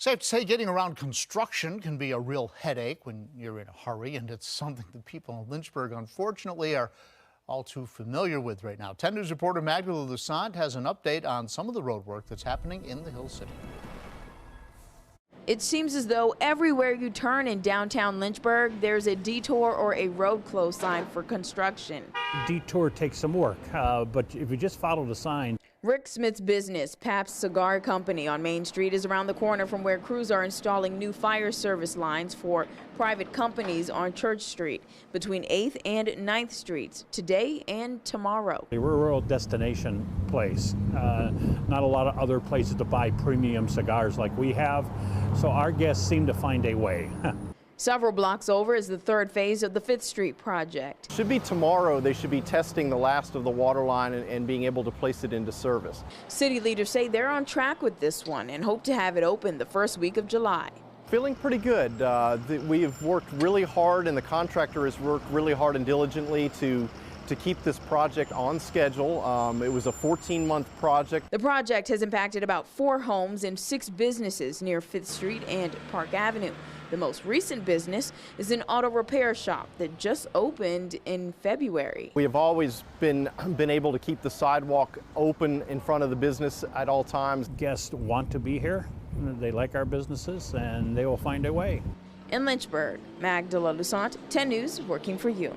Safe to say getting around construction can be a real headache when you're in a hurry, and it's something that people in Lynchburg, unfortunately, are all too familiar with right now. 10 News reporter Magdala Lusant has an update on some of the road work that's happening in the Hill City. It seems as though everywhere you turn in downtown Lynchburg, there's a detour or a road closed sign for construction. Detour takes some work, but if you just follow the sign. Rick Smith's business, Pabst Cigar Company on Main Street, is around the corner from where crews are installing new fire service lines for private companies on Church Street between 8th and 9th Streets today and tomorrow. We're a real destination place. Not a lot of other places to buy premium cigars like we have, so our guests seem to find a way. Several blocks over is the third phase of the 5th Street project. Should be tomorrow. They should be testing the last of the water line and being able to place it into service. City leaders say they're on track with this one and hope to have it open the first week of July. Feeling pretty good. We have worked really hard, and the contractor has worked really hard and diligently to keep this project on schedule. It was a 14-month project. The project has impacted about 4 homes and 6 businesses near 5th Street and Park Avenue. The most recent business is an auto repair shop that just opened in February. We have always been able to keep the sidewalk open in front of the business at all times. Guests want to be here. They like our businesses, and they will find a way. In Lynchburg, Magdala Lusant, 10 News, working for you.